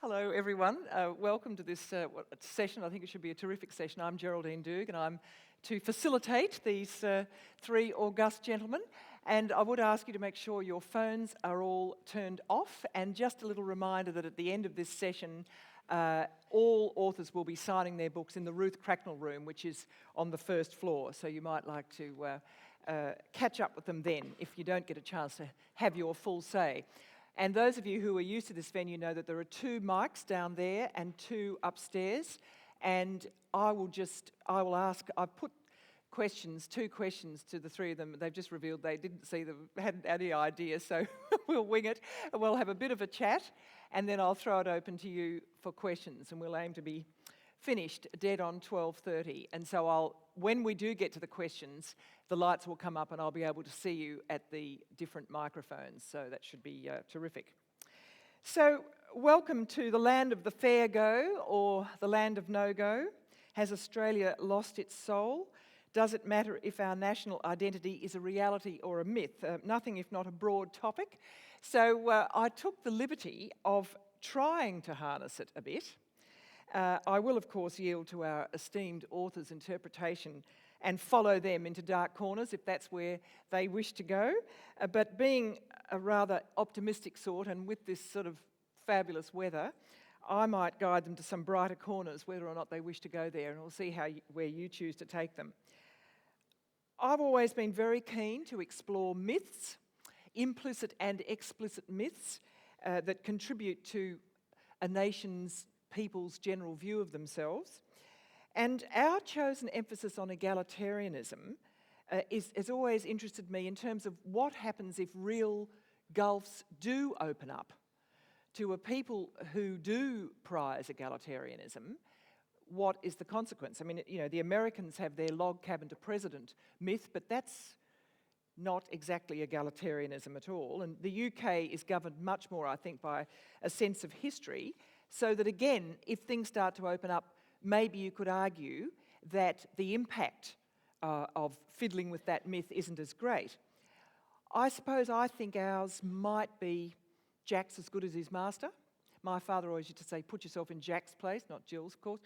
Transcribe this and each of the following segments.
Hello, everyone. Welcome to this session. I think it should be a terrific session. I'm Geraldine Doogue, and I'm to facilitate these three august gentlemen. And I would ask you to make sure your phones are all turned off. And just a little reminder that at the end of this session, all authors will be signing their books in the Ruth Cracknell room, which is on the first floor. So you might like to catch up with them then if you don't get a chance to have your full say. And those of you who are used to this venue know that there are 2 mics down there and 2 upstairs. And I've put 2 questions to the 3 of them. They've just revealed they didn't see them, hadn't any idea, so we'll wing it. And we'll have a bit of a chat, and then I'll throw it open to you for questions, and we'll aim to be finished dead on 12:30. And so when we do get to the questions, the lights will come up and I'll be able to see you at the different microphones. So that should be terrific. So welcome to the land of the fair go, or the land of no-go. Has Australia lost its soul? Does it matter if our national identity is a reality or a myth? Nothing if not a broad topic. So I took the liberty of trying to harness it a bit. I will, of course, yield to our esteemed author's interpretation and follow them into dark corners if that's where they wish to go. But being a rather optimistic sort, and with this sort of fabulous weather, I might guide them to some brighter corners, whether or not they wish to go there, and we'll see where you choose to take them. I've always been very keen to explore myths, implicit and explicit myths, that contribute to a nation's people's general view of themselves. And our chosen emphasis on egalitarianism has always interested me in terms of what happens if real gulfs do open up to a people who do prize egalitarianism. What is the consequence? I mean, the Americans have their log cabin to president myth, but that's not exactly egalitarianism at all. And the UK is governed much more, I think, by a sense of history. So that again, if things start to open up, maybe you could argue that the impact of fiddling with that myth isn't as great. I think ours might be Jack's as good as his master. My father always used to say, put yourself in Jack's place, not Jill's, of course,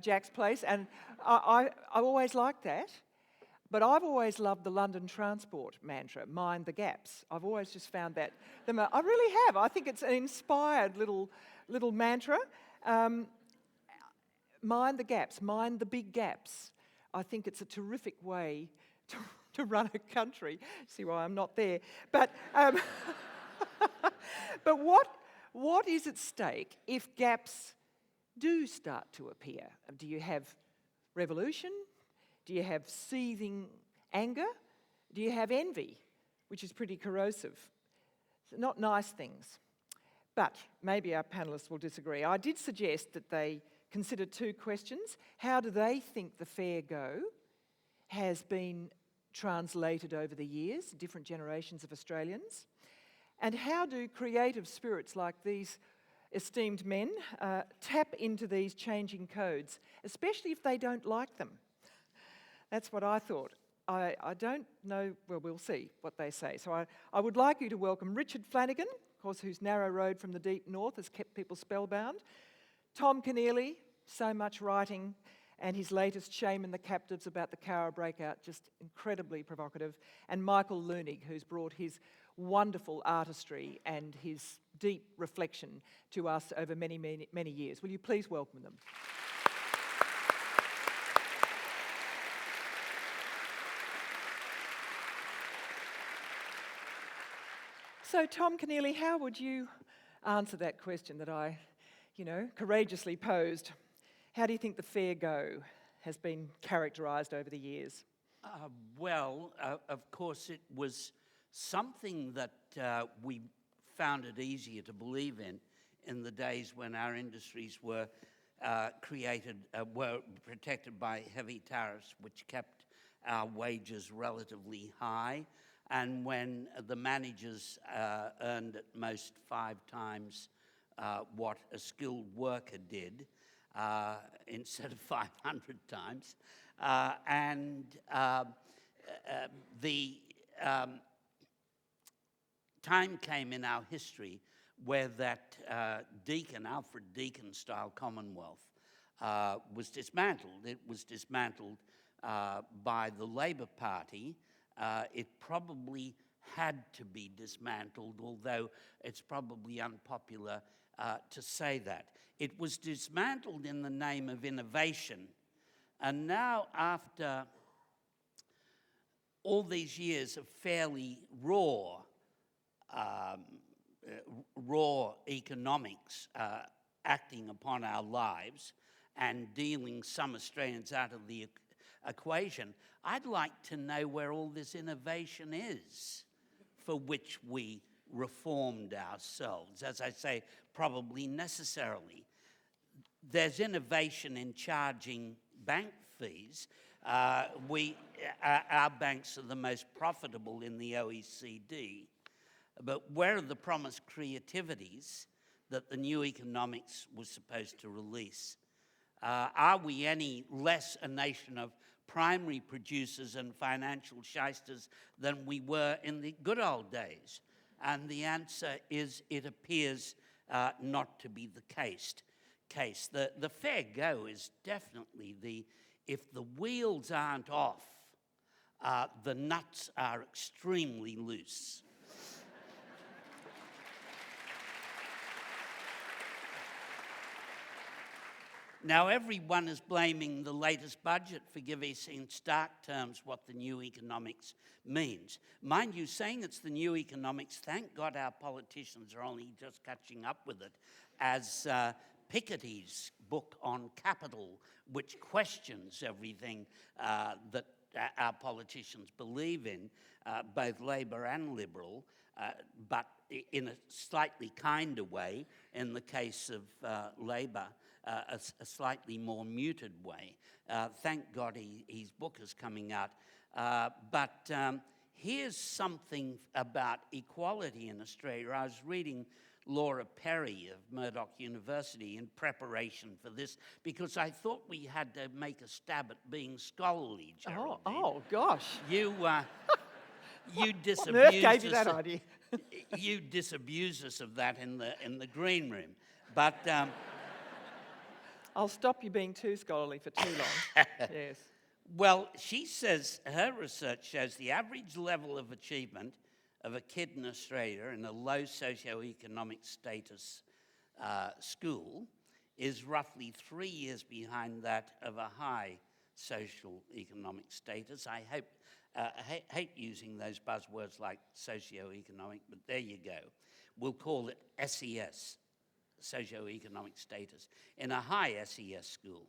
Jack's place. And I always liked that. But I've always loved the London Transport mantra, mind the gaps. I've always just found that. I really have. I think it's an inspired little mantra. Mind the gaps, mind the big gaps. I think it's a terrific way to run a country. See why I'm not there. But but what is at stake if gaps do start to appear? Do you have revolution? Do you have seething anger? Do you have envy, which is pretty corrosive? Not nice things. But maybe our panellists will disagree. I did suggest that they consider 2 questions. How do they think the fair go has been translated over the years, different generations of Australians? And how do creative spirits like these esteemed men tap into these changing codes, especially if they don't like them? That's what I thought. I don't know, well, we'll see what they say. So I would like you to welcome Richard Flanagan, of course, whose narrow road from the deep north has kept people spellbound. Tom Keneally, so much writing, and his latest Shame in the Captives about the Cowra breakout, just incredibly provocative. And Michael Leunig, who's brought his wonderful artistry and his deep reflection to us over many, many, many years. Will you please welcome them? So, Tom Keneally, how would you answer that question that I, courageously posed? How do you think the fair go has been characterised over the years? Of course, it was something that we found it easier to believe in the days when our industries were protected by heavy tariffs, which kept our wages relatively high. And when the managers earned at most 5 times what a skilled worker did, instead of 500 times. The time came in our history where that Alfred Deakin-style Commonwealth was dismantled. It was dismantled by the Labour Party. It probably had to be dismantled, although it's probably unpopular to say that. It was dismantled in the name of innovation, and now after all these years of fairly raw economics acting upon our lives and dealing some Australians out of the equation, I'd like to know where all this innovation is for which we reformed ourselves. As I say, probably necessarily. There's innovation in charging bank fees. Our banks are the most profitable in the OECD. But where are the promised creativities that the new economics was supposed to release? Are we any less a nation of primary producers and financial shysters than we were in the good old days? And the answer is, it appears not to be the case. The fair go is definitely if the wheels aren't off, the nuts are extremely loose. Now, everyone is blaming the latest budget for giving us in stark terms what the new economics means. Mind you, saying it's the new economics, thank God our politicians are only just catching up with it, as Piketty's book on capital, which questions everything that our politicians believe in, both Labor and Liberal, but in a slightly kinder way. In the case of Labor, a slightly more muted way. Thank God his book is coming out. But here's something about equality in Australia. I was reading Laura Perry of Murdoch University in preparation for this, because I thought we had to make a stab at being scholarly, Geraldine. Oh gosh. You disabused What on earth gave you that idea? You disabused us of that in the green room. But I'll stop you being too scholarly for too long. Yes. well, she says her research shows the average level of achievement of a kid in Australia in a low socioeconomic status school is roughly 3 years behind that of a high social economic status. I hate using those buzzwords like socioeconomic, but there you go. We'll call it SES, socioeconomic status, in a high SES school.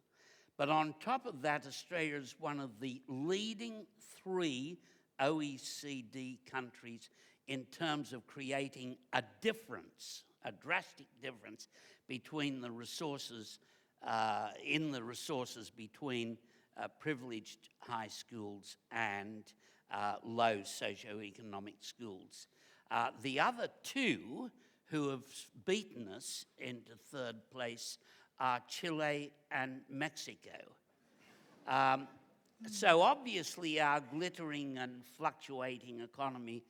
But on top of that, Australia is one of the leading 3 OECD countries in terms of creating a difference, a drastic difference between the resources, between privileged high schools and low socioeconomic schools. The other 2 who have beaten us into 3rd place are Chile and Mexico. So obviously our glittering and fluctuating economy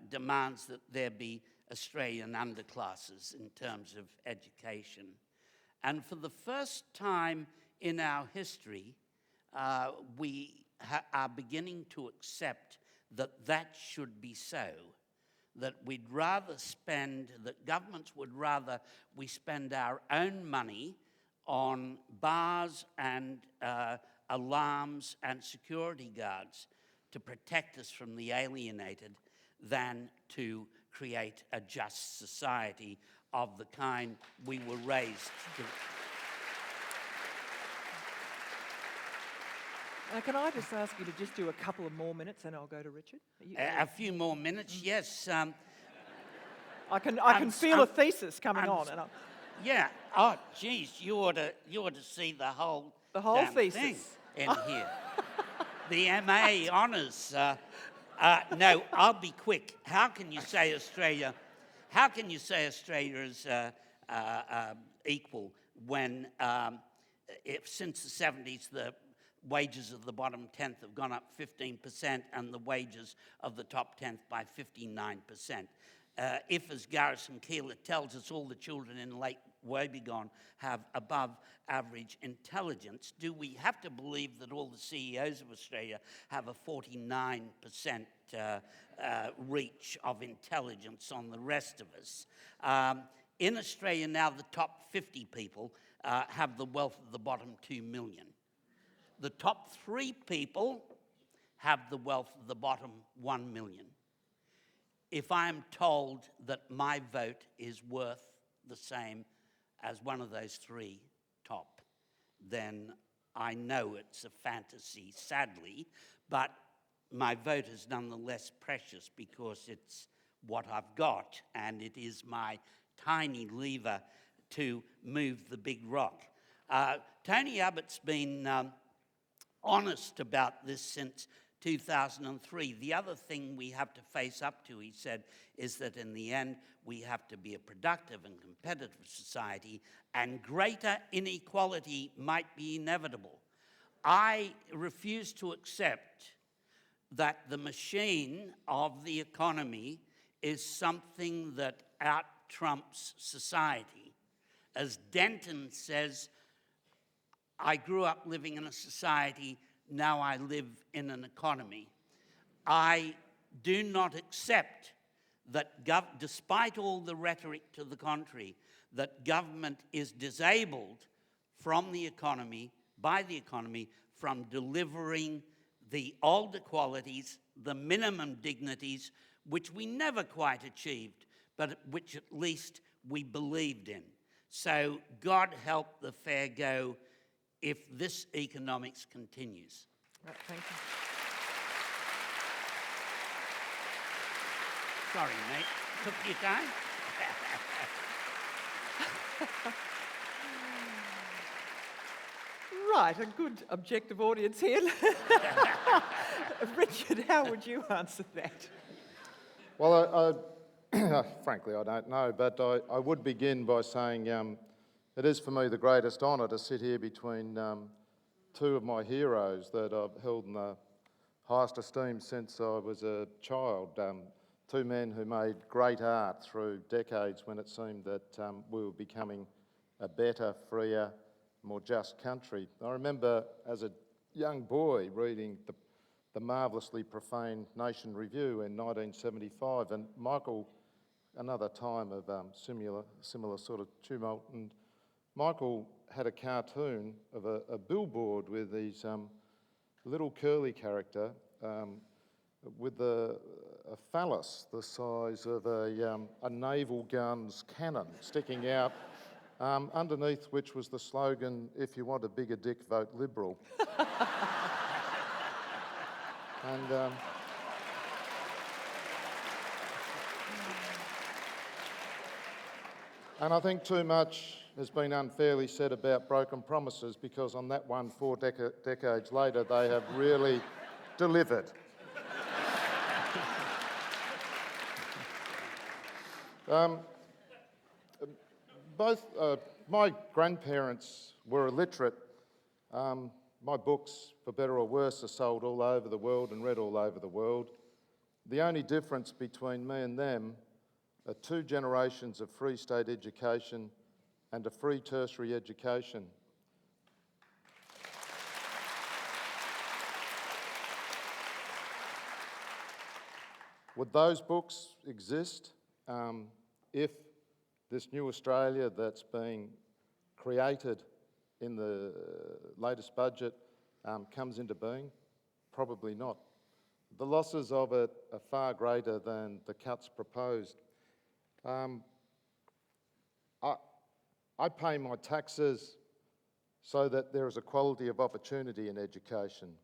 demands that there be Australian underclasses in terms of education. And for the first time in our history, we are beginning to accept that should be so. That governments would rather we spend our own money on bars and alarms and security guards to protect us from the alienated than to create a just society of the kind we were raised to. Can I just ask you to just do a couple of more minutes and I'll go to Richard? A few more minutes, yes. I can feel a thesis coming on. Yeah. Oh, geez, you ought to see the whole damn thesis thing in here. The MA honours. No, I'll be quick. How can you say Australia is equal when, if since the 70s the wages of the bottom 10th have gone up 15% and the wages of the top 10th by 59%? if, as Garrison Keillor tells us, all the children in Lake Wobegon have above average intelligence, do we have to believe that all the CEOs of Australia have a 49% reach of intelligence on the rest of us? In Australia now, the top 50 people have the wealth of the bottom 2 million. The top 3 people have the wealth of the bottom 1 million. If I am told that my vote is worth the same as one of those 3 top, then I know it's a fantasy, sadly, but my vote is nonetheless precious because it's what I've got, and it is my tiny lever to move the big rock. Tony Abbott's been honest about this since 2003. The other thing we have to face up to, he said, is that in the end, we have to be a productive and competitive society, and greater inequality might be inevitable. I refuse to accept that the machine of the economy is something that out-trumps society. As Denton says, I grew up living in a society, now I live in an economy. I do not accept that, despite all the rhetoric to the contrary, that government is disabled from the economy, by the economy, from delivering the old equalities, the minimum dignities, which we never quite achieved, but which at least we believed in. So God help the fair go if this economics continues. Right, thank you. Sorry, mate. Took your time? Right, a good objective audience here. Richard, how would you answer that? Well, frankly, I don't know, but I would begin by saying it is for me the greatest honour to sit here between 2 of my heroes that I've held in the highest esteem since I was a child. 2 men who made great art through decades when it seemed that we were becoming a better, freer, more just country. I remember as a young boy reading the marvellously profane Nation Review in 1975, and Michael, another time of similar sort of tumult, and Michael had a cartoon of a billboard with these little curly character with a phallus the size of a naval gun's cannon sticking out, underneath which was the slogan, "If you want a bigger dick, vote Liberal." And I think too much has been unfairly said about broken promises, because on that one, 4 decades later, they have really delivered. Both my grandparents were illiterate. My books, for better or worse, are sold all over the world and read all over the world. The only difference between me and them are 2 generations of free state education and a free tertiary education. Would those books exist if this new Australia that's being created in the latest budget comes into being? Probably not. The losses of it are far greater than the cuts proposed. I pay my taxes so that there is equality of opportunity in education,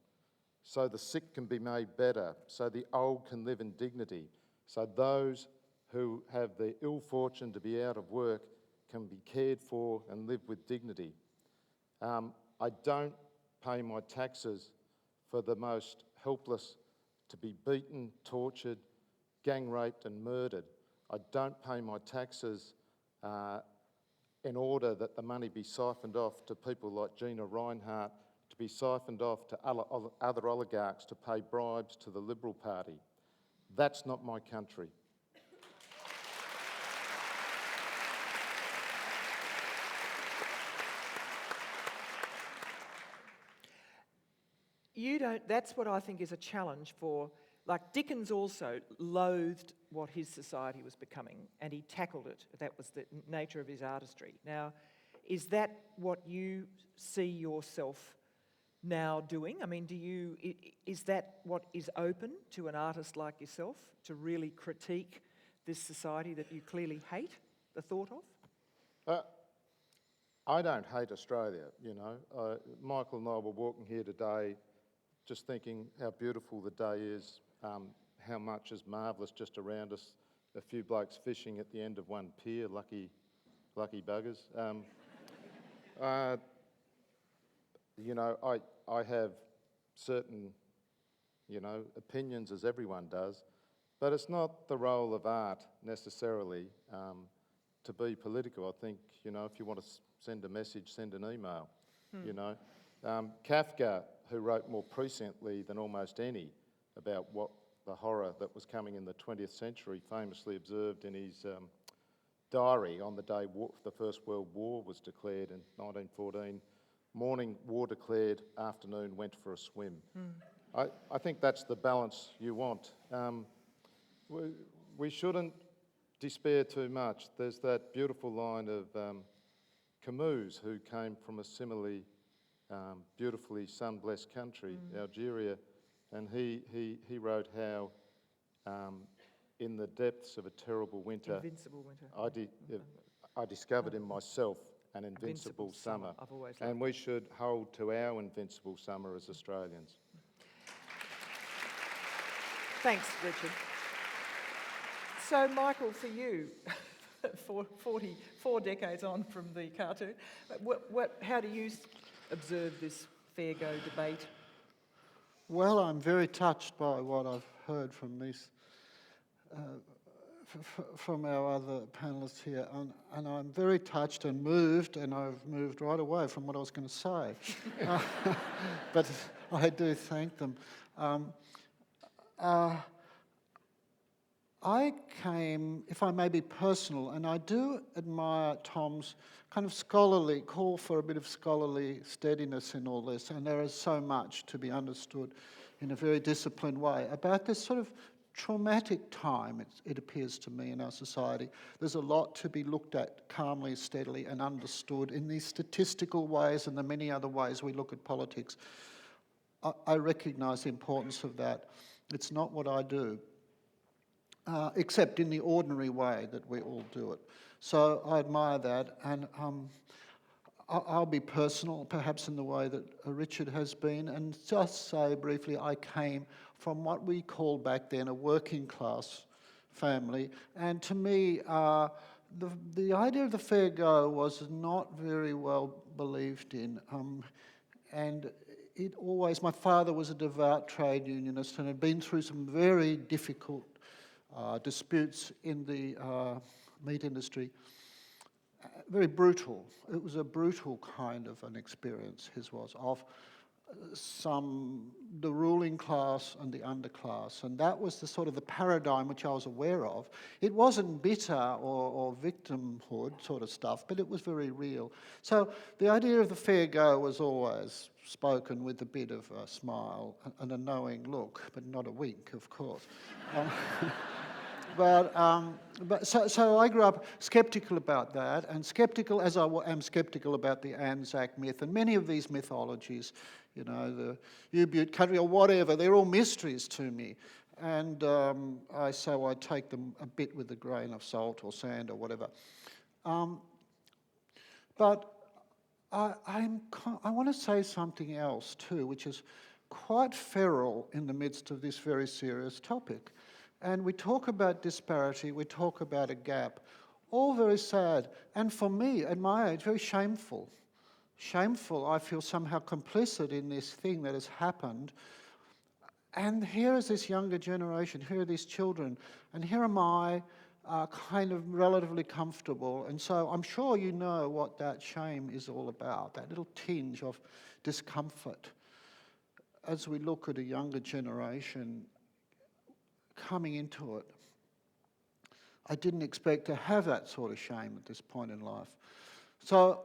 so the sick can be made better, so the old can live in dignity, so those who have the ill fortune to be out of work can be cared for and live with dignity. I don't pay my taxes for the most helpless to be beaten, tortured, gang raped and murdered. I don't pay my taxes in order that the money be siphoned off to people like Gina Rinehart, to be siphoned off to other oligarchs to pay bribes to the Liberal Party. That's not my country. you don't, that's what I think is a challenge for, like Dickens also loathed what his society was becoming and he tackled it. That was the nature of his artistry. Now, is that what you see yourself now doing? I mean, is that what is open to an artist like yourself, to really critique this society that you clearly hate the thought of? I don't hate Australia, you know. Michael and I were walking here today just thinking how beautiful the day is, how much is marvellous just around us. A few blokes fishing at the end of one pier, lucky buggers. You know, I have certain, you know, opinions, as everyone does, but it's not the role of art necessarily to be political. I think, you know, if you want to send a message, send an email, you know. Kafka, who wrote more presciently than almost any about what the horror that was coming in the 20th century, famously observed in his diary on the day the First World War was declared in 1914. Morning, war declared, afternoon, went for a swim. I think that's the balance you want. We shouldn't despair too much. There's that beautiful line of Camus, who came from a similarly beautifully sun-blessed country, Algeria, and he wrote how in the depths of a terrible winter, Invincible winter. I discovered in myself an invincible summer. I've always And loved we should hold to our invincible summer as Australians. Thanks, Richard. So, Michael, for you, 44 decades on from the cartoon, how do you observe this fair go debate? Well, I'm very touched by what I've heard from these, from our other panellists here, and I'm very touched and moved, and I've moved right away from what I was going to say. But I do thank them. I came, if I may be personal, and I do admire Tom's kind of scholarly call for a bit of scholarly steadiness in all this, and there is so much to be understood in a very disciplined way about this sort of traumatic time, it appears to me, in our society. There's a lot to be looked at calmly, steadily, and understood in these statistical ways and the many other ways we look at politics. I recognise the importance of that. It's not what I do. Except in the ordinary way that we all do it. So I admire that, and I'll be personal, perhaps in the way that Richard has been, and just say briefly, I came from what we called back then a working class family, and to me, the idea of the fair go was not very well believed in, and it always, my father was a devout trade unionist and had been through some very difficult disputes in the meat industry. Very brutal. It was a brutal kind of an experience, his was, of the ruling class and the underclass. And that was the sort of the paradigm which I was aware of. It wasn't bitter or victimhood sort of stuff, but it was very real. So the idea of the fair go was always spoken with a bit of a smile and a knowing look, but not a wink, of course. So I grew up sceptical about that, and sceptical as I am sceptical about the Anzac myth and many of these mythologies, you know, the U-Butte country or whatever, they're all mysteries to me. And I take them a bit with a grain of salt or sand or whatever. But I want to say something else too, which is quite feral in the midst of this very serious topic. And we talk about disparity, we talk about a gap, all very sad. And for me, at my age, very shameful. Shameful, I feel somehow complicit in this thing that has happened. And here is this younger generation, here are these children, and here am I, kind of relatively comfortable. And so I'm sure you know what that shame is all about, that little tinge of discomfort as we look at a younger generation coming into it. I didn't expect to have that sort of shame at this point in life. So,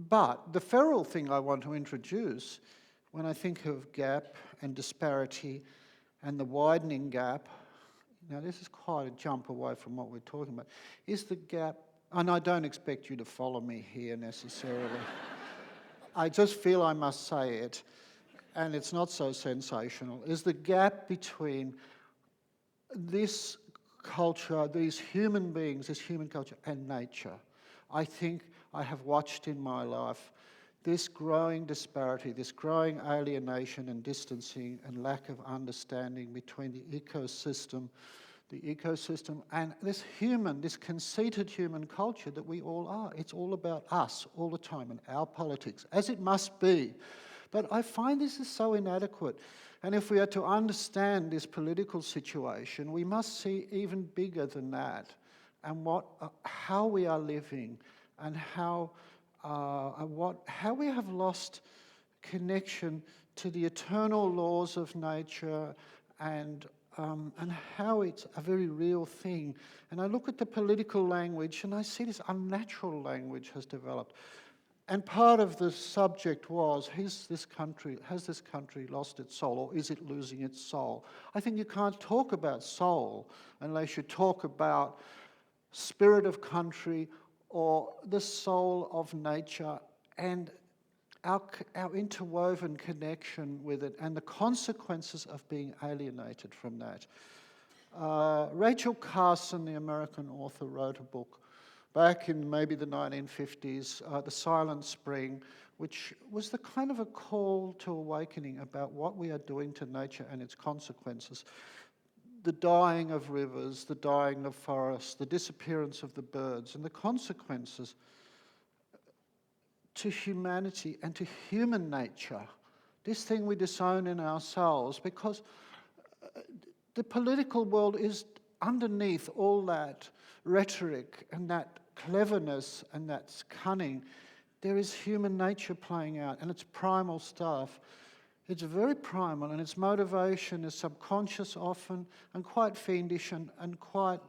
but the feral thing I want to introduce when I think of gap and disparity and the widening gap, now this is quite a jump away from what we're talking about, is the gap, and I don't expect you to follow me here necessarily. I just feel I must say it, and it's not so sensational, is the gap between this culture, these human beings, this human culture, and nature. I think I have watched in my life this growing disparity, this growing alienation and distancing and lack of understanding between the ecosystem and this conceited human culture that we all are. It's all about us all the time and our politics, as it must be. But I find this is so inadequate. And if we are to understand this political situation, we must see even bigger than that, and how we are living, and how we have lost connection to the eternal laws of nature, and how it's a very real thing. And I look at the political language, and I see this unnatural language has developed. And part of the subject was, has this country lost its soul, or is it losing its soul? I think you can't talk about soul unless you talk about spirit of country or the soul of nature and our interwoven connection with it and the consequences of being alienated from that. Rachel Carson, the American author, wrote a book back in maybe the 1950s, The Silent Spring, which was the kind of a call to awakening about what we are doing to nature and its consequences. The dying of rivers, the dying of forests, the disappearance of the birds, and the consequences to humanity and to human nature. This thing we disown in ourselves, because the political world is underneath all that rhetoric and that cleverness and that cunning. There is human nature playing out, and it's primal stuff. It's very primal, and its motivation is subconscious often, and quite fiendish, and quite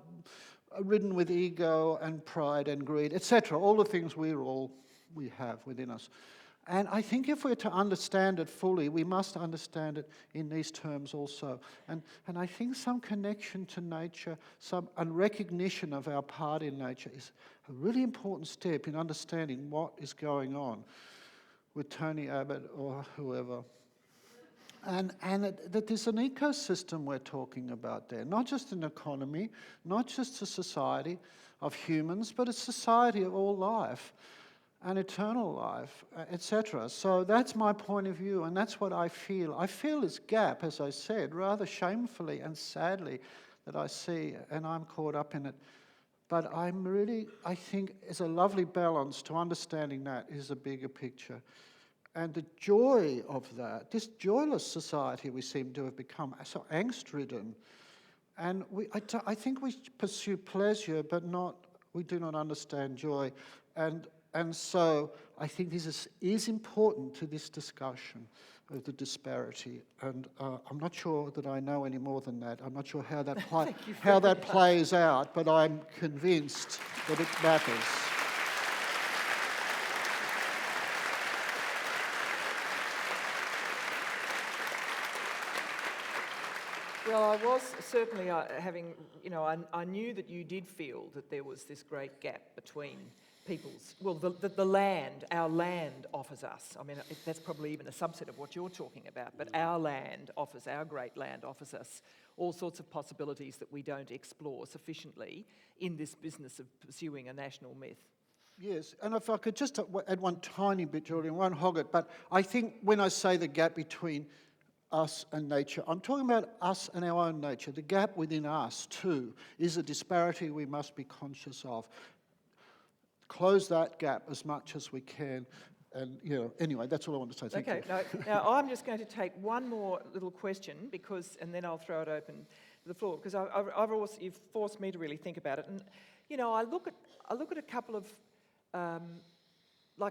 ridden with ego and pride and greed, etc. All the things we have within us. And I think if we're to understand it fully, we must understand it in these terms also. And I think some connection to nature, a recognition of our part in nature is a really important step in understanding what is going on with Tony Abbott or whoever. And that there's an ecosystem we're talking about there, not just an economy, not just a society of humans, but a society of all life and eternal life, etc. So that's my point of view, and that's what I feel. I feel this gap, as I said, rather shamefully and sadly that I see, and I'm caught up in it. But I think it's a lovely balance to understanding that is a bigger picture. And the joy of that, this joyless society we seem to have become, so angst-ridden. And I think we pursue pleasure, but we do not understand joy. And so I think this is important to this discussion of the disparity. And I'm not sure that I know any more than that. I'm not sure how that plays out, but I'm convinced that it matters. Well, I was certainly having, I knew that you did feel that there was this great gap between people's, well, the land, our land offers us. I mean, that's probably even a subset of what you're talking about, but our great land offers us all sorts of possibilities that we don't explore sufficiently in this business of pursuing a national myth. Yes, and if I could just add one tiny bit, Geraldine, won't hog it, but I think when I say the gap between us and nature, I'm talking about us and our own nature. The gap within us, too, is a disparity we must be conscious of. Close that gap as much as we can. And, anyway, that's all I want to say. Thank you. Now, I'm just going to take one more little question, and then I'll throw it open to the floor, because you've forced me to really think about it. And, I look at a couple of,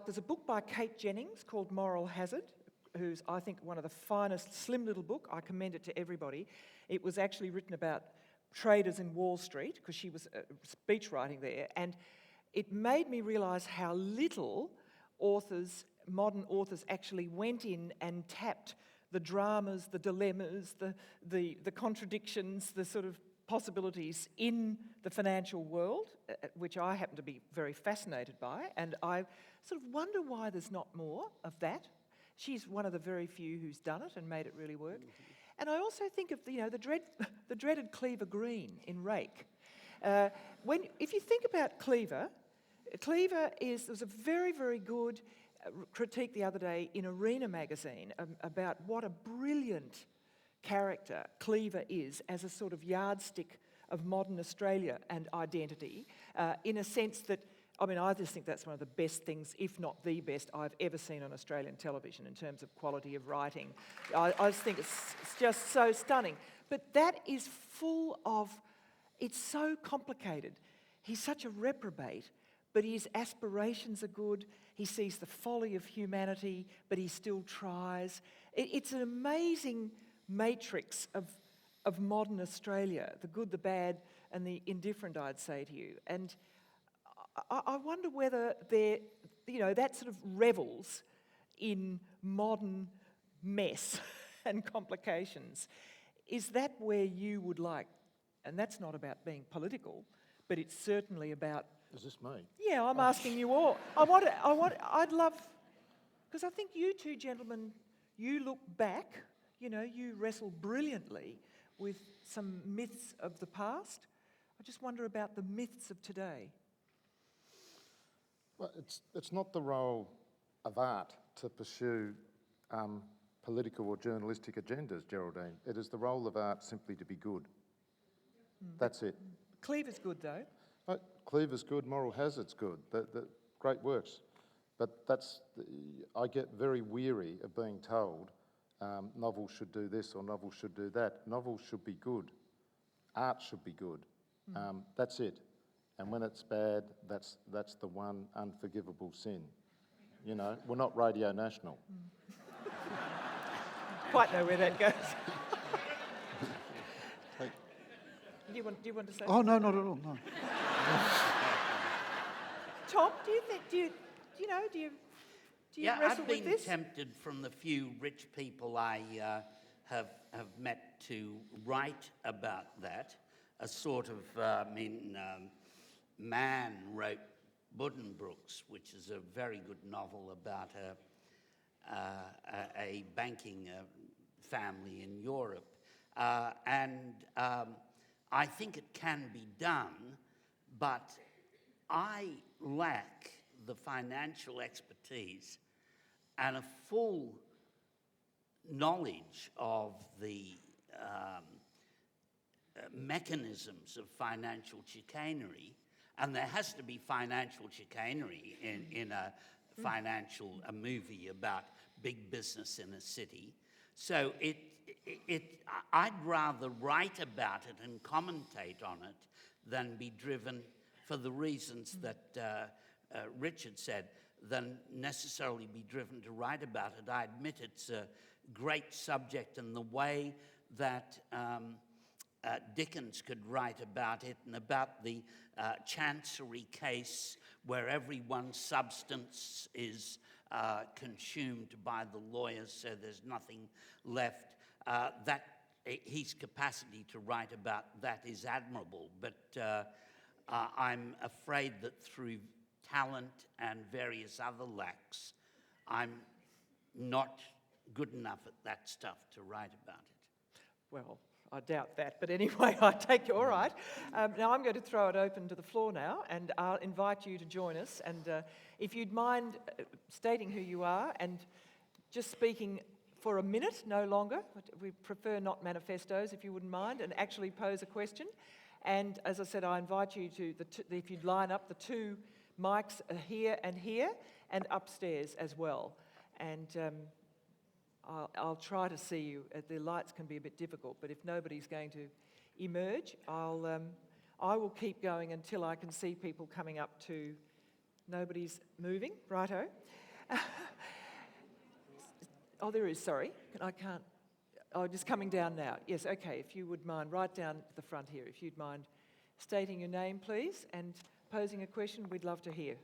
there's a book by Kate Jennings called Moral Hazard, who's, I think, one of the finest, slim little book. I commend it to everybody. It was actually written about traders in Wall Street, because she was speech writing there, and it made me realise how little authors modern authors actually went in and tapped the dramas, the dilemmas, the contradictions, the sort of possibilities in the financial world, which I happen to be very fascinated by, and I sort of wonder why there's not more of that. She's one of the very few who's done it and made it really work. And I also think of the dreaded Cleaver Green in Rake. If you think about Cleaver there's a very, very good critique the other day in Arena magazine about what a brilliant character Cleaver is as a sort of yardstick of modern Australia and identity, in a sense that, I just think that's one of the best things, if not the best, I've ever seen on Australian television in terms of quality of writing. I just think it's just so stunning. But that is full of, it's so complicated. He's such a reprobate, but his aspirations are good. He sees the folly of humanity, but he still tries. It's an amazing matrix of modern Australia, the good, the bad, and the indifferent, I'd say to you. And I wonder whether that sort of revels in modern mess and complications. Is that where you would like, and that's not about being political, but it's certainly about... Is this me? Yeah, I'm asking you all. I'd love, because I think you two gentlemen, you look back, you wrestle brilliantly with some myths of the past. I just wonder about the myths of today. Well, it's not the role of art to pursue political or journalistic agendas, Geraldine. It is the role of art simply to be good. That's it. Cleaver's good, though. Cleaver's good, Moral Hazard's good, the great works. But I get very weary of being told novels should do this or novels should do that. Novels should be good. Art should be good. That's it. And when it's bad, that's the one unforgivable sin. We're not Radio National. Quite know where that goes. Do you want to say? Oh, no, not at all, no. Tom, do you wrestle I've with been this? tempted from the few rich people I have met to write about that. A sort of, Mann wrote Buddenbrooks, which is a very good novel about a banking family in Europe. And I think it can be done, but I lack the financial expertise and a full knowledge of the mechanisms of financial chicanery, and there has to be financial chicanery in a movie about big business in a city. So I'd rather write about it and commentate on it than be driven, for the reasons that Richard said, than necessarily be driven to write about it. I admit it's a great subject, and the way that Dickens could write about it, and about the Chancery case where everyone's substance is consumed by the lawyers, so there's nothing left. That his capacity to write about that is admirable, but I'm afraid that through talent and various other lacks, I'm not good enough at that stuff to write about it. Well, I doubt that, but anyway, I take you all right. Now I'm going to throw it open to the floor now, and I'll invite you to join us. And if you'd mind stating who you are and just speaking for a minute, no longer. We prefer not manifestos, if you wouldn't mind, and actually pose a question. And as I said, I invite you to, if you'd line up, the two mics are here, and upstairs as well. And I'll try to see you. The lights can be a bit difficult, but if nobody's going to emerge, I will keep going until I can see people coming up to... Nobody's moving, righto. Oh, there is, sorry. I can't... Oh, just coming down now. Yes, okay, if you would mind, right down at the front here, if you'd mind stating your name, please, and posing a question, we'd love to hear.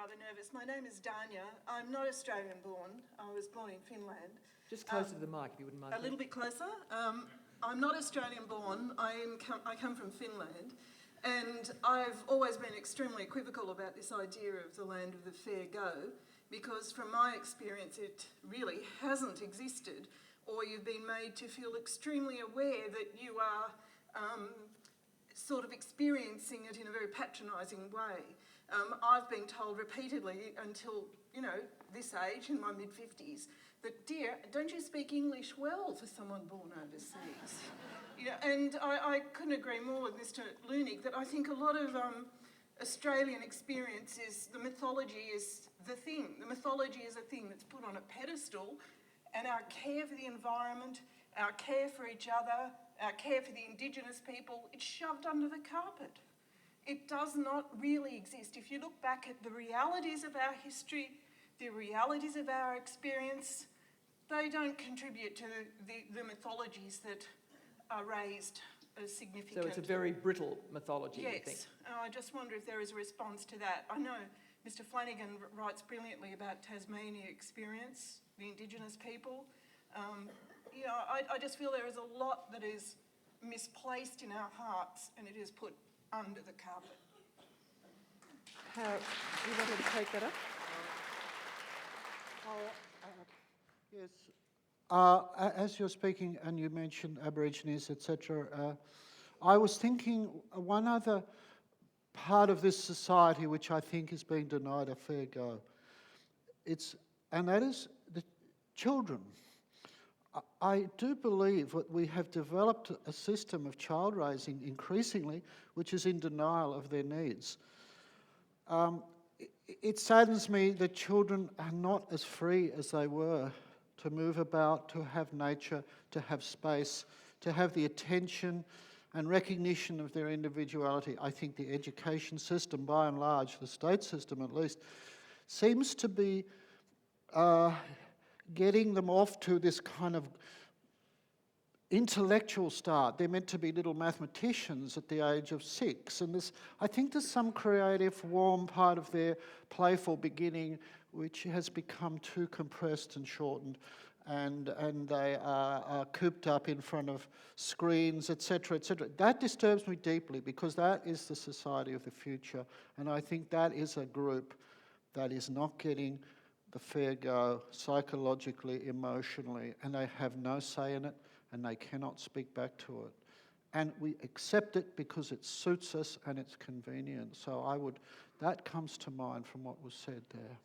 rather nervous. My name is Danya. I'm not Australian born. I was born in Finland. Just closer to the mic, if you wouldn't mind. A little bit closer. I'm not Australian born. I come from Finland. And I've always been extremely equivocal about this idea of the land of the fair go, because from my experience it really hasn't existed, or you've been made to feel extremely aware that you are sort of experiencing it in a very patronising way. I've been told repeatedly until, this age, in my mid-50s, that, dear, don't you speak English well for someone born overseas? And I couldn't agree more with Mr. Leunig that I think a lot of Australian experience is the mythology is the thing. The mythology is a thing that's put on a pedestal, and our care for the environment, our care for each other, our care for the Indigenous people, it's shoved under the carpet. It does not really exist. If you look back at the realities of our history, the realities of our experience, they don't contribute to the mythologies that are raised as significant. So it's a very brittle mythology, yes. you think? I just wonder if there is a response to that. I know Mr. Flanagan writes brilliantly about Tasmania experience, the Indigenous people. I just feel there is a lot that is misplaced in our hearts, and it is put under the carpet. Do you want to take that up? Yes. As you're speaking and you mentioned Aborigines, etc., I was thinking one other part of this society which I think is being denied a fair go. And that is the children. I do believe that we have developed a system of child raising increasingly which is in denial of their needs. It saddens me that children are not as free as they were to move about, to have nature, to have space, to have the attention and recognition of their individuality. I think the education system, by and large, the state system at least, seems to be getting them off to this kind of intellectual start. They're meant to be little mathematicians at the age of 6. And I think there's some creative, warm part of their playful beginning which has become too compressed and shortened, and they are cooped up in front of screens, etc., etc. That disturbs me deeply, because that is the society of the future, and I think that is a group that is not getting the fair go psychologically, emotionally, and they have no say in it, and they cannot speak back to it. And we accept it because it suits us and it's convenient. So that comes to mind from what was said there.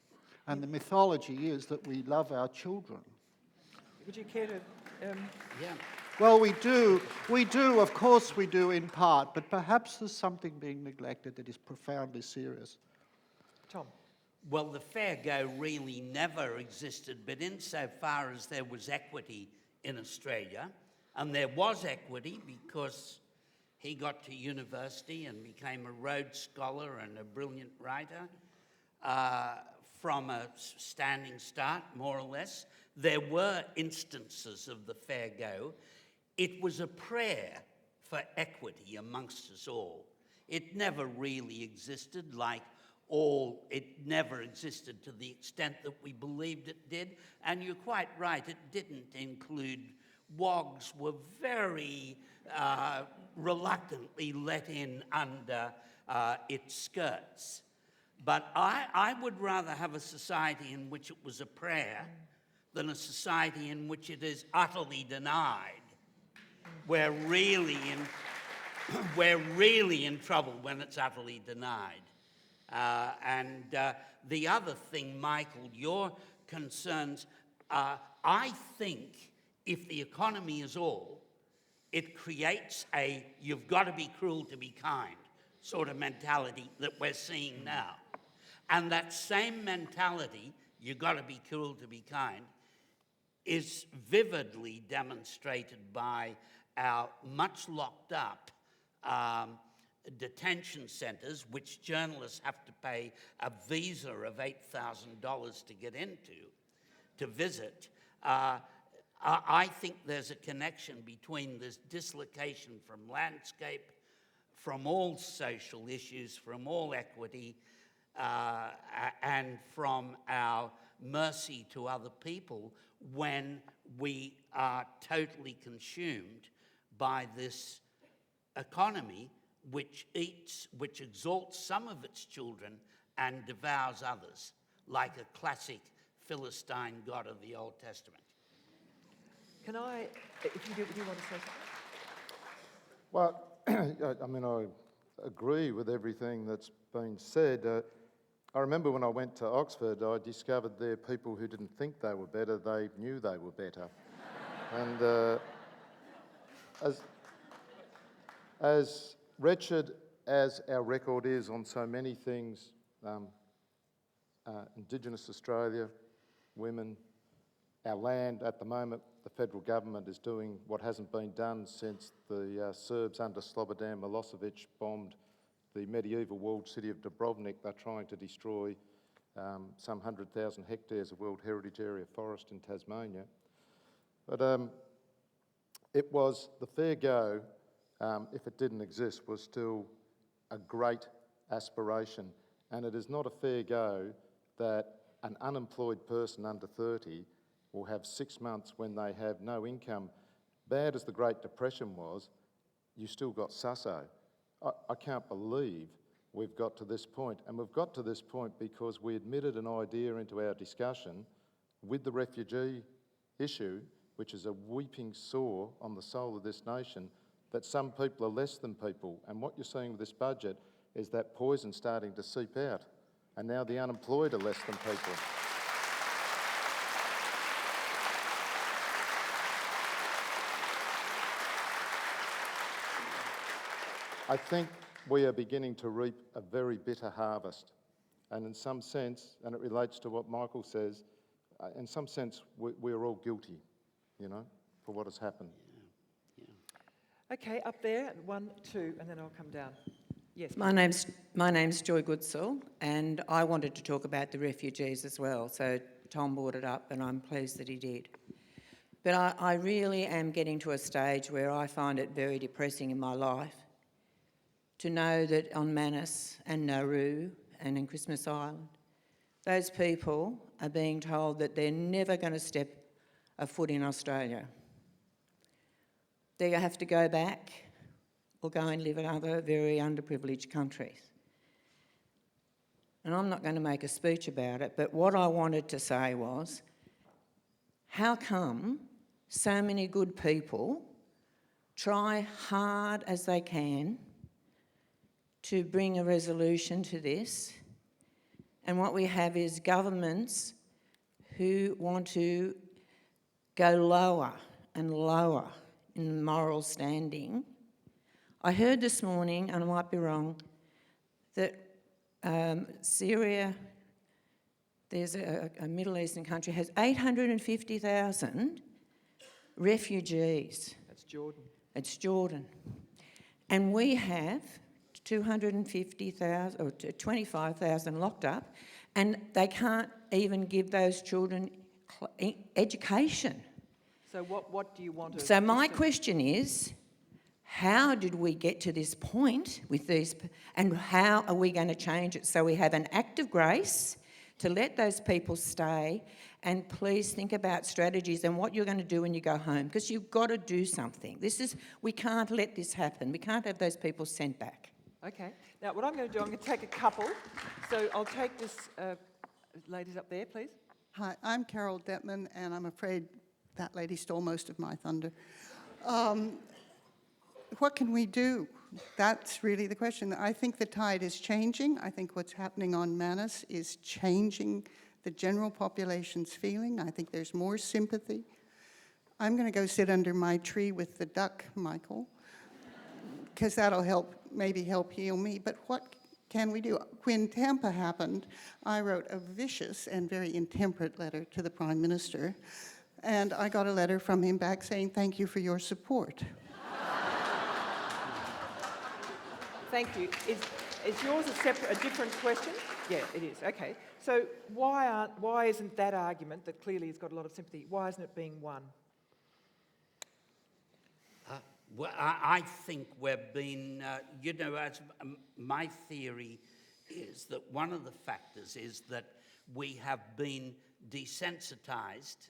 And the mythology is that we love our children. Would you care to... Yeah. Well, we do, of course we do in part, but perhaps there's something being neglected that is profoundly serious. Tom? Well, the fair go really never existed, but insofar as there was equity in Australia, and there was equity because he got to university and became a Rhodes Scholar and a brilliant writer from a standing start, more or less. There were instances of the fair go. It was a prayer for equity amongst us all. It never really existed it never existed to the extent that we believed it did. And you're quite right, it didn't include wogs were very reluctantly let in under its skirts. But I would rather have a society in which it was a prayer than a society in which it is utterly denied. We're really in trouble when it's utterly denied. And the other thing, Michael, your concerns, I think if the economy is all, it creates a you've got to be cruel to be kind sort of mentality that we're seeing now. And that same mentality, you've got to be cruel to be kind, is vividly demonstrated by our much locked up detention centres, which journalists have to pay a visa of $8,000 to get into, to visit. I think there's a connection between this dislocation from landscape, from all social issues, from all equity, and from our mercy to other people when we are totally consumed by this economy which exalts some of its children and devours others, like a classic Philistine god of the Old Testament. Can I, if you want to say something? Well, I mean, I agree with everything that's been said. I remember when I went to Oxford, I discovered there are people who didn't think they were better, they knew they were better. And as wretched as our record is on so many things, Indigenous Australia, women, our land, at the moment, the federal government is doing what hasn't been done since the Serbs under Slobodan Milosevic bombed the medieval walled city of Dubrovnik. They're trying to destroy some 100,000 hectares of World Heritage Area forest in Tasmania. But it was the fair go, if it didn't exist, was still a great aspiration. And it is not a fair go that an unemployed person under 30 will have 6 months when they have no income. Bad as the Great Depression was, you still got Sasso. I can't believe we've got to this point. And we've got to this point because we admitted an idea into our discussion with the refugee issue, which is a weeping sore on the soul of this nation, that some people are less than people. And what you're seeing with this budget is that poison starting to seep out. And now the unemployed are less than people. I think we are beginning to reap a very bitter harvest. And in some sense, and it relates to what Michael says, in some sense, we're all guilty, you know, for what has happened. Okay, up there, 1, 2, and then I'll come down. Yes. My name's Joy Goodsall, and I wanted to talk about the refugees as well. So Tom brought it up, and I'm pleased that he did. But I really am getting to a stage where I find it very depressing in my life to know that on Manus and Nauru and in Christmas Island, those people are being told that they're never going to step a foot in Australia. They have to go back or go and live in other very underprivileged countries. And I'm not going to make a speech about it, but what I wanted to say was, how come so many good people try hard as they can to bring a resolution to this, and what we have is governments who want to go lower and lower in moral standing. I heard this morning, and I might be wrong, that Syria, there's a Middle Eastern country, has 850,000 refugees. That's Jordan. It's Jordan. And we have 250,000 or 25,000 locked up, and they can't even give those children education. So what do you want to... So my question is, how did we get to this point with these, and how are we going to change it so we have an act of grace to let those people stay? And please think about strategies and what you're going to do when you go home, because you've got to do something. We can't let this happen. We can't have those people sent back. Okay. Now, what I'm going to do, I'm going to take a couple. So I'll take this, ladies up there, please. Hi, I'm Carol Detman, and I'm afraid that lady stole most of my thunder. What can we do? That's really the question. I think the tide is changing. I think what's happening on Manus is changing the general population's feeling. I think there's more sympathy. I'm going to go sit under my tree with the duck, Michael, because that'll maybe help heal me. But what can we do? When Tampa happened, I wrote a vicious and very intemperate letter to the Prime Minister, and I got a letter from him back saying, "Thank you for your support." Thank you. Is yours a different question? Yeah, it is. Okay. So why isn't that argument that clearly has got a lot of sympathy, why isn't it being won? Well, I think we've been, as my theory is that one of the factors is that we have been desensitized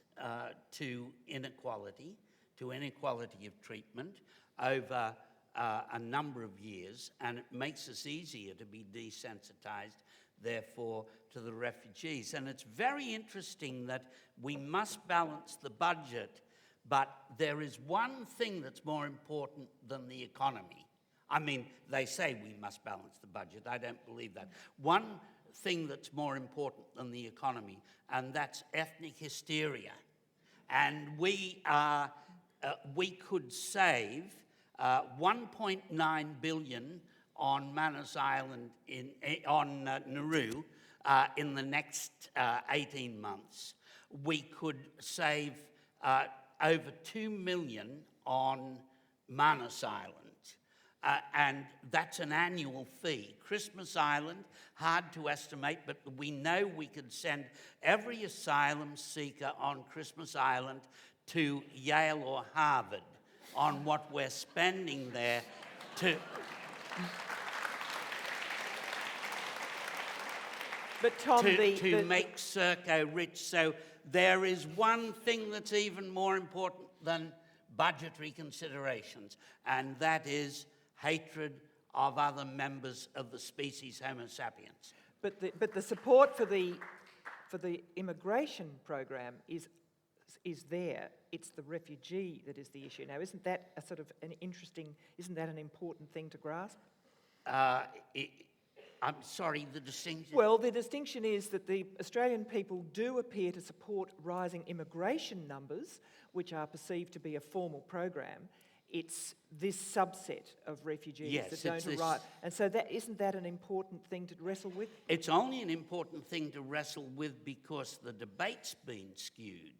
to inequality of treatment over a number of years, and it makes us easier to be desensitized, therefore, to the refugees. And it's very interesting that we must balance the budget, but there is one thing that's more important than the economy. I mean, they say we must balance the budget. I don't believe that. One thing that's more important than the economy, and that's ethnic hysteria. And we could save 1.9 billion on Manus Island on Nauru in the next 18 months. We could save over 2 million on Manus Island. And that's an annual fee. Christmas Island, hard to estimate, but we know we could send every asylum seeker on Christmas Island to Yale or Harvard on what we're spending there to... But Tom, to make Serco rich. So there is one thing that's even more important than budgetary considerations, and that is hatred of other members of the species Homo sapiens. But the support for the immigration program is there. It's the refugee that is the issue. Now, isn't that a sort of an interesting? Isn't that an important thing to grasp? I'm sorry, the distinction? Well, the distinction is that the Australian people do appear to support rising immigration numbers, which are perceived to be a formal program. It's this subset of refugees that don't arrive. And so isn't that an important thing to wrestle with? It's only an important thing to wrestle with because the debate's been skewed.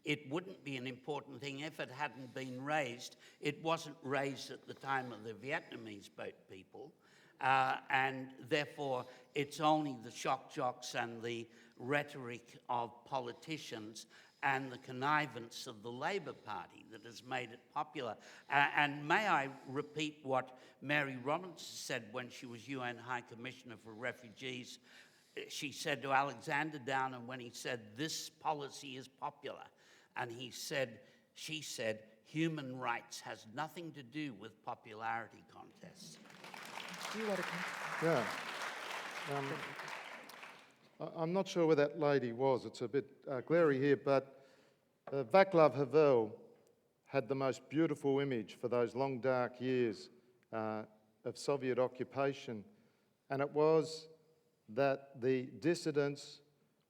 It wouldn't be an important thing if it hadn't been raised. It wasn't raised at the time of the Vietnamese boat people. And therefore, it's only the shock jocks and the rhetoric of politicians and the connivance of the Labor Party that has made it popular. And may I repeat what Mary Robinson said when she was UN High Commissioner for Refugees? She said to Alexander Downham when he said, "This policy is popular," and she said, "Human rights has nothing to do with popularity contests." Do you want to Yeah. I'm not sure where that lady was. It's a bit glary here, but Václav Havel had the most beautiful image for those long, dark years of Soviet occupation, and it was that the dissidents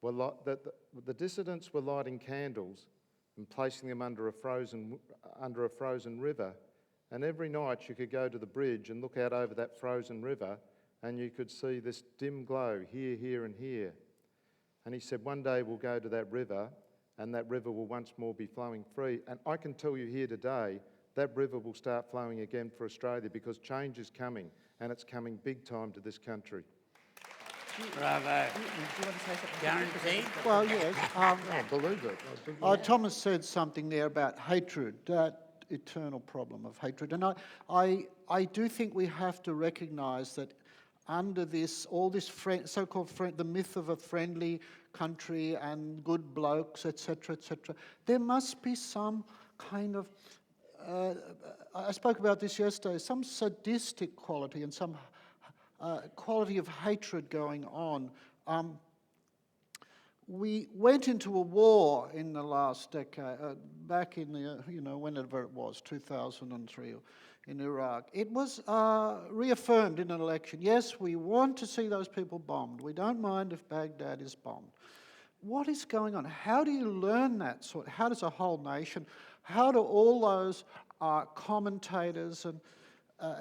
were lighting candles and placing them under a frozen river. And every night you could go to the bridge and look out over that frozen river and you could see this dim glow here, here and here. And he said, one day we'll go to that river and that river will once more be flowing free. And I can tell you here today, that river will start flowing again for Australia because change is coming and it's coming big time to this country. Bravo. do you want to say something? Guaranteed? Well, yes. I believe it. Thomas said something there about hatred, that eternal problem of hatred. And I do think we have to recognise that under this, all this so-called the myth of a friendly country and good blokes, etc., there must be some kind of, I spoke about this yesterday, some sadistic quality and some quality of hatred going on. We went into a war in the last decade, back in the, whenever it was, 2003 in Iraq. It was reaffirmed in an election. Yes, we want to see those people bombed. We don't mind if Baghdad is bombed. What is going on? How do you learn that sort? How does a whole nation, how do all those commentators and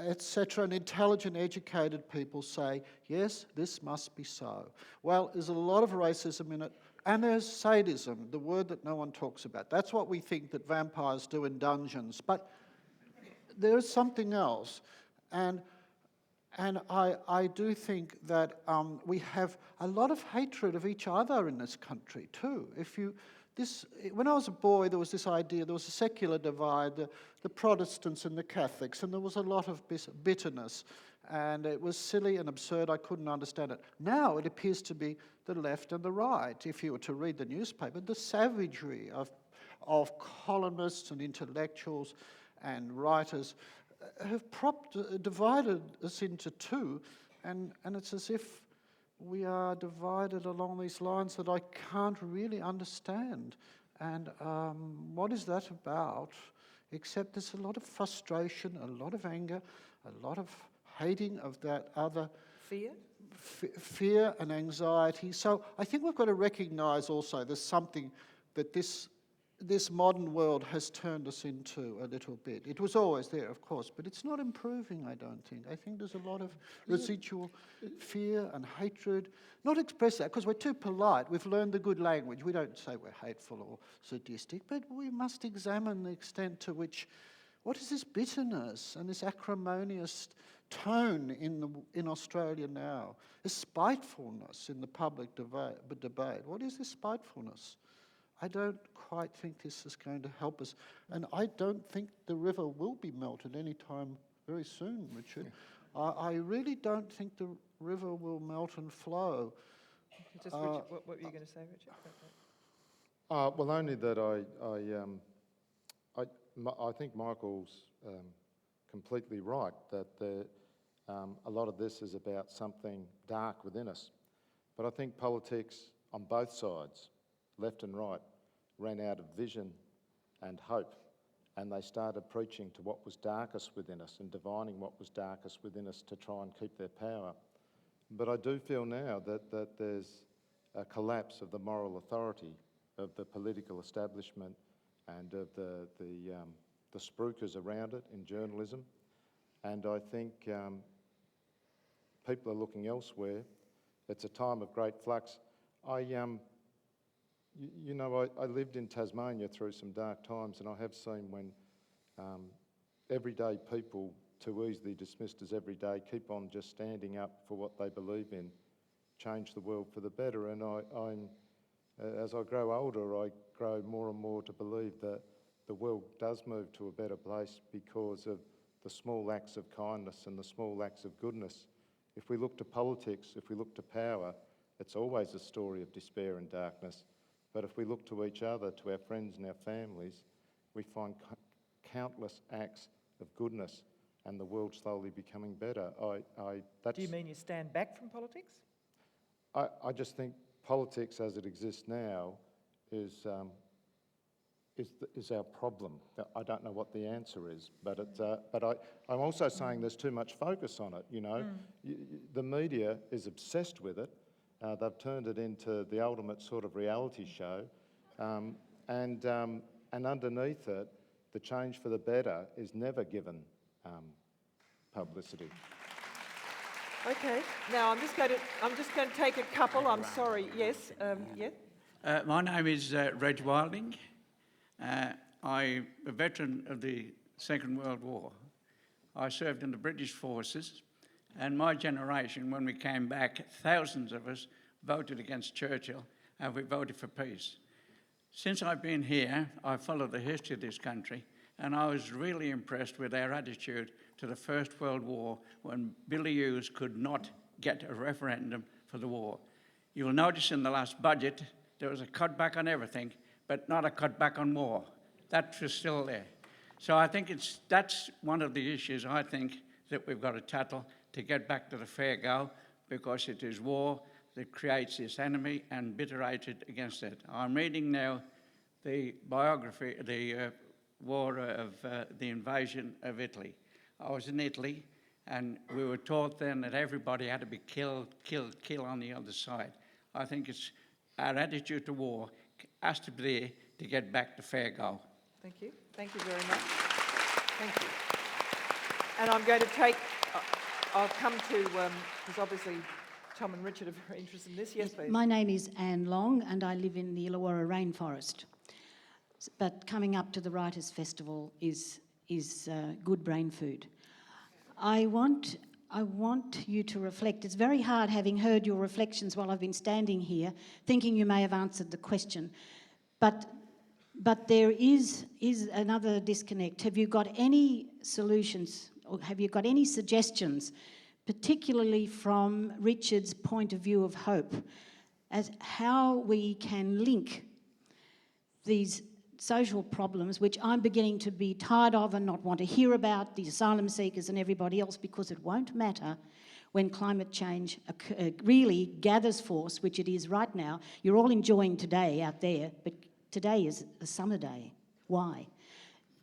etc., and intelligent, educated people say, yes, this must be so? Well, there's a lot of racism in it, and there's sadism, the word that no one talks about. That's what we think that vampires do in dungeons, but there is something else, and I do think that we have a lot of hatred of each other in this country too. When I was a boy, there was this idea, there was a secular divide, the Protestants and the Catholics, and there was a lot of bitterness. and it was silly and absurd. I couldn't understand it. Now it appears to be the left and the right. If you were to read the newspaper, the savagery of columnists and intellectuals and writers have divided us into two, and it's as if we are divided along these lines that I can't really understand. And what is that about? Except there's a lot of frustration, a lot of anger, a lot of hating of that other. Fear? Fear and anxiety. So I think we've got to recognise also there's something that this modern world has turned us into a little bit. It was always there, of course, but it's not improving, I don't think. I think there's a lot of residual fear and hatred. Not express that, because we're too polite. We've learned the good language. We don't say we're hateful or sadistic, but we must examine the extent to which, what is this bitterness and this acrimonious tone in Australia now? This spitefulness in the public debate. What is this spitefulness? I don't quite think this is going to help us. And I don't think the river will be melted anytime very soon, Richard. I really don't think the river will melt and flow. Just Richard, what were you going to say, Richard? Well, only that I think Michael's completely right, that a lot of this is about something dark within us. But I think politics on both sides, left and right, ran out of vision and hope, and they started preaching to what was darkest within us and divining what was darkest within us to try and keep their power. But I do feel now that there's a collapse of the moral authority of the political establishment and of the spruikers around it in journalism, and I think people are looking elsewhere. It's a time of great flux. I lived in Tasmania through some dark times, and I have seen when everyday people, too easily dismissed as everyday, keep on just standing up for what they believe in, change the world for the better. And as I grow older, I grow more and more to believe that the world does move to a better place because of the small acts of kindness and the small acts of goodness. If we look to politics, if we look to power, it's always a story of despair and darkness. But if we look to each other, to our friends and our families, we find countless acts of goodness and the world slowly becoming better. Do you mean you stand back from politics? I just think politics as it exists now is our problem. I don't know what the answer is, but I'm also saying there's too much focus on it. The media is obsessed with it. They've turned it into the ultimate sort of reality show, and underneath it, the change for the better is never given publicity. Okay. Now I'm just going to take a couple. I'm sorry. Yes. Yeah. My name is Reg Wilding. I'm a veteran of the Second World War. I served in the British forces, and my generation, when we came back, thousands of us voted against Churchill, and we voted for peace. Since I've been here, I've followed the history of this country, and I was really impressed with our attitude to the First World War when Billy Hughes could not get a referendum for the war. You'll notice in the last budget, there was a cutback on everything, but not a cutback on war. That was still there. So I think that's one of the issues, I think, that we've got to tackle to get back to the fair go, because it is war that creates this enemy and bitter hatred against it. I'm reading now the biography, the war of the invasion of Italy. I was in Italy, and we were taught then that everybody had to be killed on the other side. I think it's our attitude to war has to be there to get back to fair go. Thank you. Thank you very much. Thank you. And I'm going to take, I'll come to, because obviously Tom and Richard are very interested in this. Yes, please. My name is Anne Long, and I live in the Illawarra rainforest. But coming up to the Writers' Festival is good brain food. I want you to reflect. It's very hard, having heard your reflections while I've been standing here, thinking you may have answered the question. But there is another disconnect. Have you got any solutions, or have you got any suggestions particularly from Richard's point of view of hope, as how we can link these social problems, which I'm beginning to be tired of and not want to hear about, the asylum seekers and everybody else, because it won't matter when climate change really gathers force, which it is right now. You're all enjoying today out there, but today is a summer day. Why?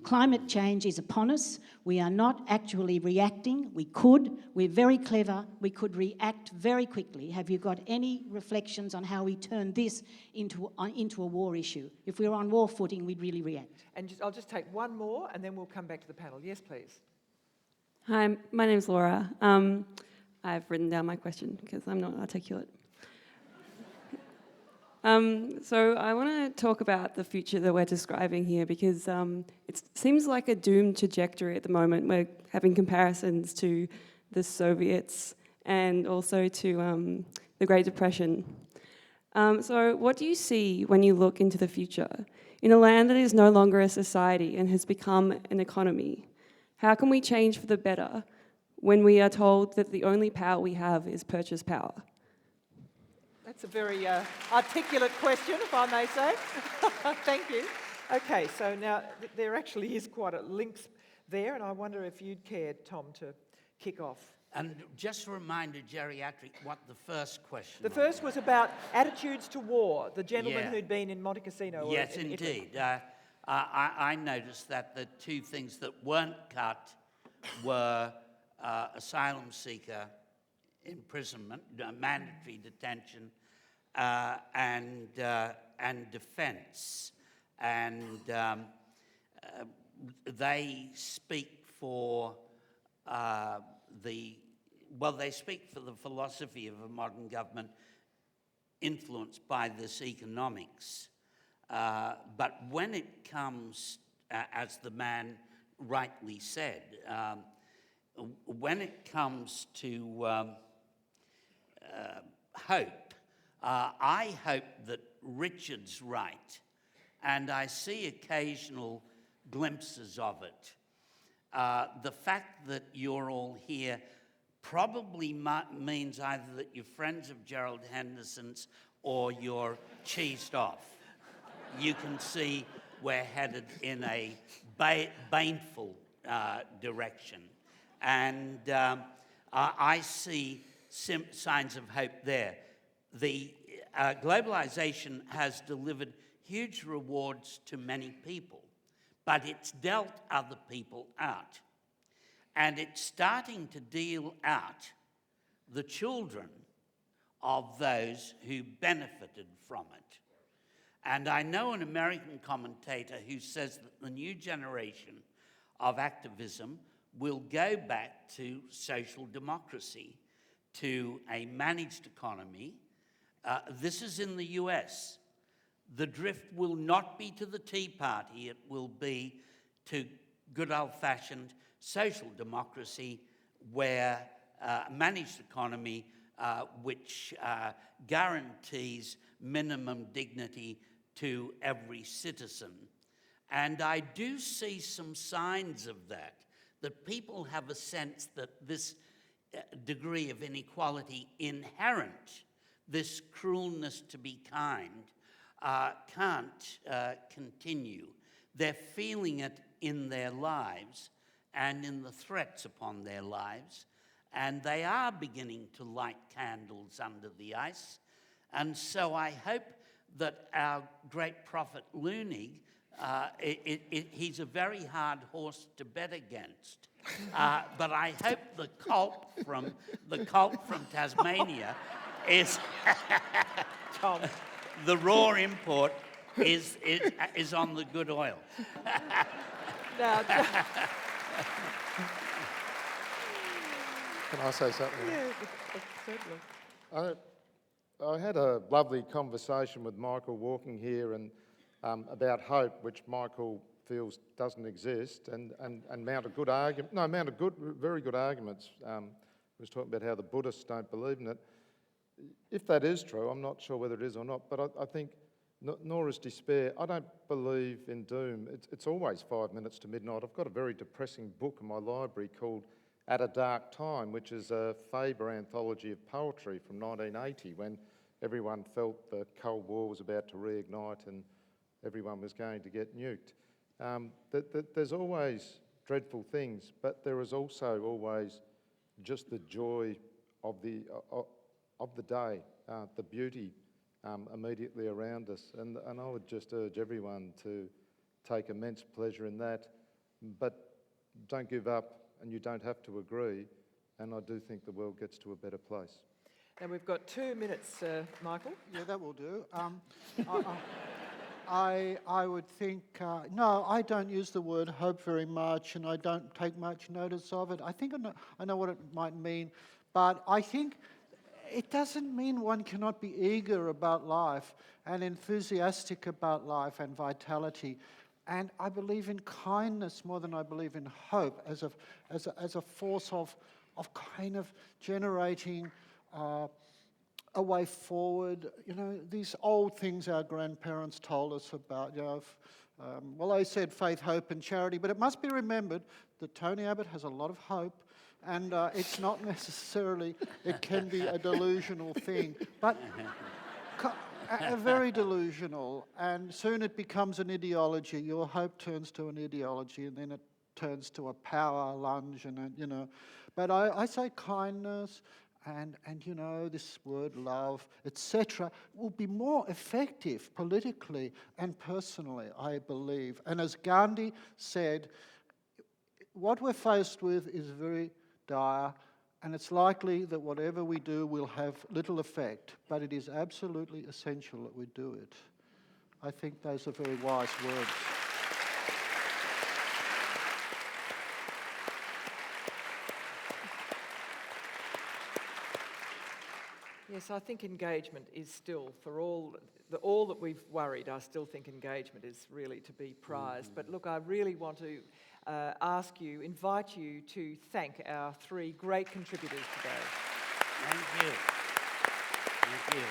Climate change is upon us. We are not actually reacting. We're very clever, we could react very quickly. Have you got any reflections on how we turn this into a war issue? If we were on war footing, we'd really react. And I'll just take one more and then we'll come back to the panel. Yes, please. Hi, my name's Laura. I've written down my question because I'm not articulate. So I want to talk about the future that we're describing here, because it seems like a doomed trajectory at the moment. We're having comparisons to the Soviets and also to the Great Depression. So what do you see when you look into the future? In a land that is no longer a society and has become an economy, how can we change for the better when we are told that the only power we have is purchase power? That's a very articulate question, if I may say. Thank you. Okay, so now there actually is quite a link there, and I wonder if you'd care, Tom, to kick off. And just a reminder, geriatric, what the first question The first was about attitudes to war, the gentleman Yeah. who'd been in Monte Cassino. Yes, in Italy. indeed. I noticed that the two things that weren't cut were asylum seeker imprisonment, mandatory detention, and defence. And they speak for they speak for the philosophy of a modern government influenced by this economics. But when it comes, as the man rightly said, when it comes to hope, I hope that Richard's right, and I see occasional glimpses of it. The fact that you're all here probably means either that you're friends of Gerald Henderson's or you're cheesed off. You can see we're headed in a baneful direction. And I see signs of hope there. The globalization has delivered huge rewards to many people, but it's dealt other people out. And it's starting to deal out the children of those who benefited from it. And I know an American commentator who says that the new generation of activism will go back to social democracy, to a managed economy. This is in the US. The drift will not be to the Tea Party, it will be to good old-fashioned social democracy, where managed economy which guarantees minimum dignity to every citizen. And I do see some signs of that people have a sense that this degree of inequality inherent, this cruelness to be kind, can't continue. They're feeling it in their lives and in the threats upon their lives, and they are beginning to light candles under the ice. And so I hope that our great prophet Leunig, he's a very hard horse to bet against, but I hope the cult from Tasmania is Tom. the raw import is on the good oil. Now, Can I say something? yeah, certainly. I had a lovely conversation with Michael walking here and about hope, which Michael feels doesn't exist, and mounted good argument. No, mounted very good arguments. He was talking about how the Buddhists don't believe in it. If that is true, I'm not sure whether it is or not, but I think nor is despair. I don't believe in doom. It's always 5 minutes to midnight. I've got a very depressing book in my library called at a Dark Time, which is a Faber anthology of poetry from 1980, when everyone felt the Cold War was about to reignite and everyone was going to get nuked. There's always dreadful things, but there is also always just the joy of the day, the beauty immediately around us. And I would just urge everyone to take immense pleasure in that, but don't give up, and you don't have to agree, and I do think the world gets to a better place. Now we've got 2 minutes, Michael. Yeah, that will do. I would think, no, I don't use the word hope very much, and I don't take much notice of it. I think I know what it might mean, but I think it doesn't mean one cannot be eager about life and enthusiastic about life and vitality. And I believe in kindness more than I believe in hope as a force of kind of generating a way forward. You know, these old things our grandparents told us about, you know, well, they said faith, hope and charity, but it must be remembered that Tony Abbott has a lot of hope, and it's not necessarily, it can be a delusional thing, but very delusional, and soon it becomes an ideology. Your hope turns to an ideology, and then it turns to a power lunge, and you know. But I say kindness, and you know, this word love, etc., will be more effective politically and personally, I believe. And as Gandhi said, what we're faced with is very dire, and it's likely that whatever we do will have little effect, but it is absolutely essential that we do it. I think those are very wise words. Yes, I think engagement is still, for all that we've worried, I still think engagement is really to be prized. But look, I really want to invite you to thank our 3 great contributors today. Thank you. Thank you.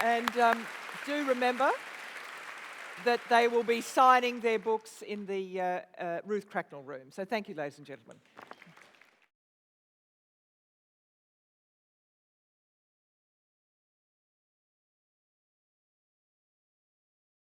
And do remember that they will be signing their books in the Ruth Cracknell room. So thank you, ladies and gentlemen.